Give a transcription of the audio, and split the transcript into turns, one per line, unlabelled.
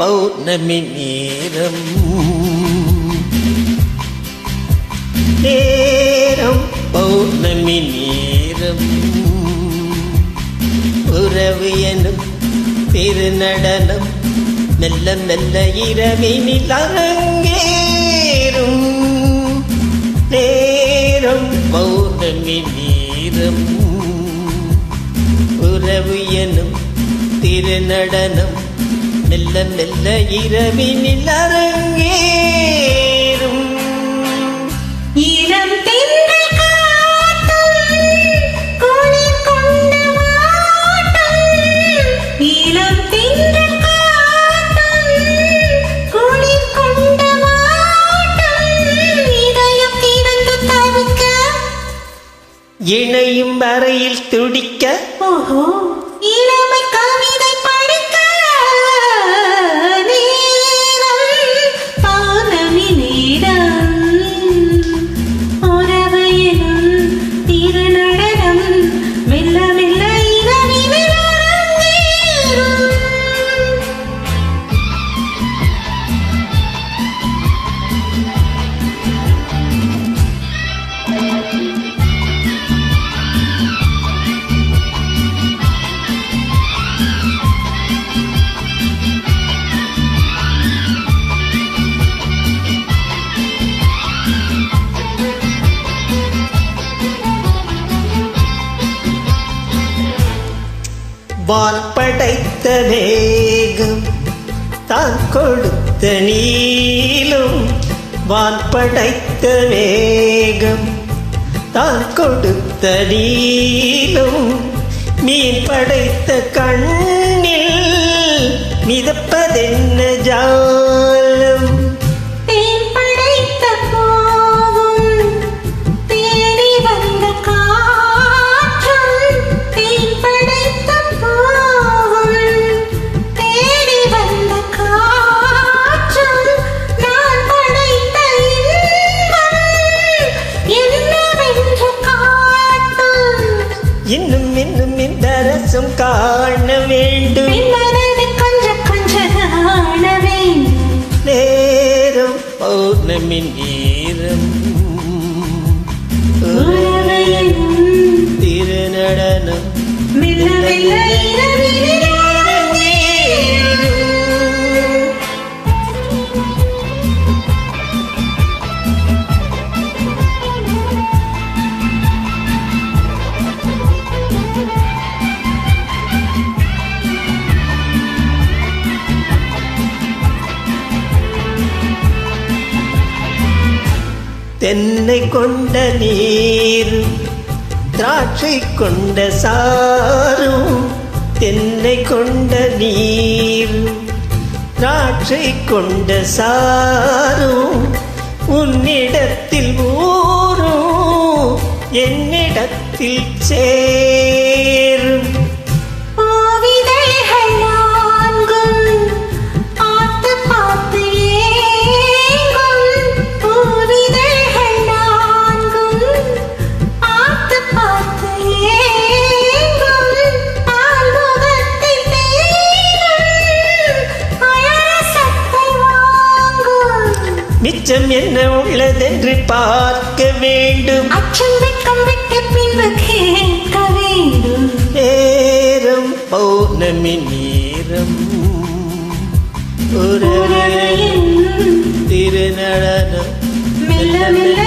பௌர்ணமி நேரம் நேரம் பௌர்ணமி நேரம் உறவு எனும் திருநடனம் மெல்ல மெல்ல இரவினில் அரங்கேறும் நேரம் பௌர்ணமி நேரம் உறவு எனும் திருநடனம் மெல்ல மெல்ல இரவினில் அரங்கேறும்
இளம் தென்றல் காற்றும் குளிர் கொண்ட வாட்டம் இளம் தென்றல் காற்றும் குளிர் கொண்ட வாட்டம் இதயம் திறந்து தவிக்க
இணையும் வரையில் துடிக்க
ஓஹோ இளமை கவிதை படிக்க நேரம் பௌர்ணமி நேரம் உறவு எனும் திருநடனம் மெல்ல மெல்ல இரவினில் அரங்கேறும்.
வான் படைத்த வேகம் தான் கொடுத்த நீளும் வான் படைத்த வேகம் தான் கொடுத்த நீளும் மீன் படைத்த கண்ணில் மிதப்பதென்ன ஜாலம்
தேன் படைத்த போதும் தேடி வந்த காற்றும் தேன் படைத்த போதும் தேடி வந்த காற்றும் நான் படைத்த இன்பம் என்னவென்று காட்டும்
இன்னும் இன்னும் இந்த ரசம் காண வேண்டும்
பின்னரது கொஞ்சம் கொஞ்சம் காண வேண்டும்
நேரம் பௌர்ணமி நேரம்
உறவு எனும்
திருநடனம்
மெல்ல மெல்ல இரவினில் அரங்கேறும்.
தென்னை கொண்ட நீர் திராட்சை கொண்ட சாரும் தென்னை கொண்ட நீர் திராட்சை கொண்ட சாரும் உன்னிடத்தில் ஊரும் என்னிடத்தில் சேரும்
பூவிதைகள் நான்கும் பார்த்து பார்த்து ஏங்கும் பூவிதைகள் நான்கும் பார்த்து பார்த்து ஏங்கும் ஆழ்முகத்தில் தேடும் அழரசத்தை வாங்கும்
மிச்சம் என்ன உள்ளதென்று பார்க்க வேண்டும்
அச்சம் வெட்கம் விட்டு பின்பு கேட்க வேண்டும்
நேரம் பௌர்ணமி நேரம்
உறவு
உறவு
எனும்
திருநடனம்
மெல்ல மெல்ல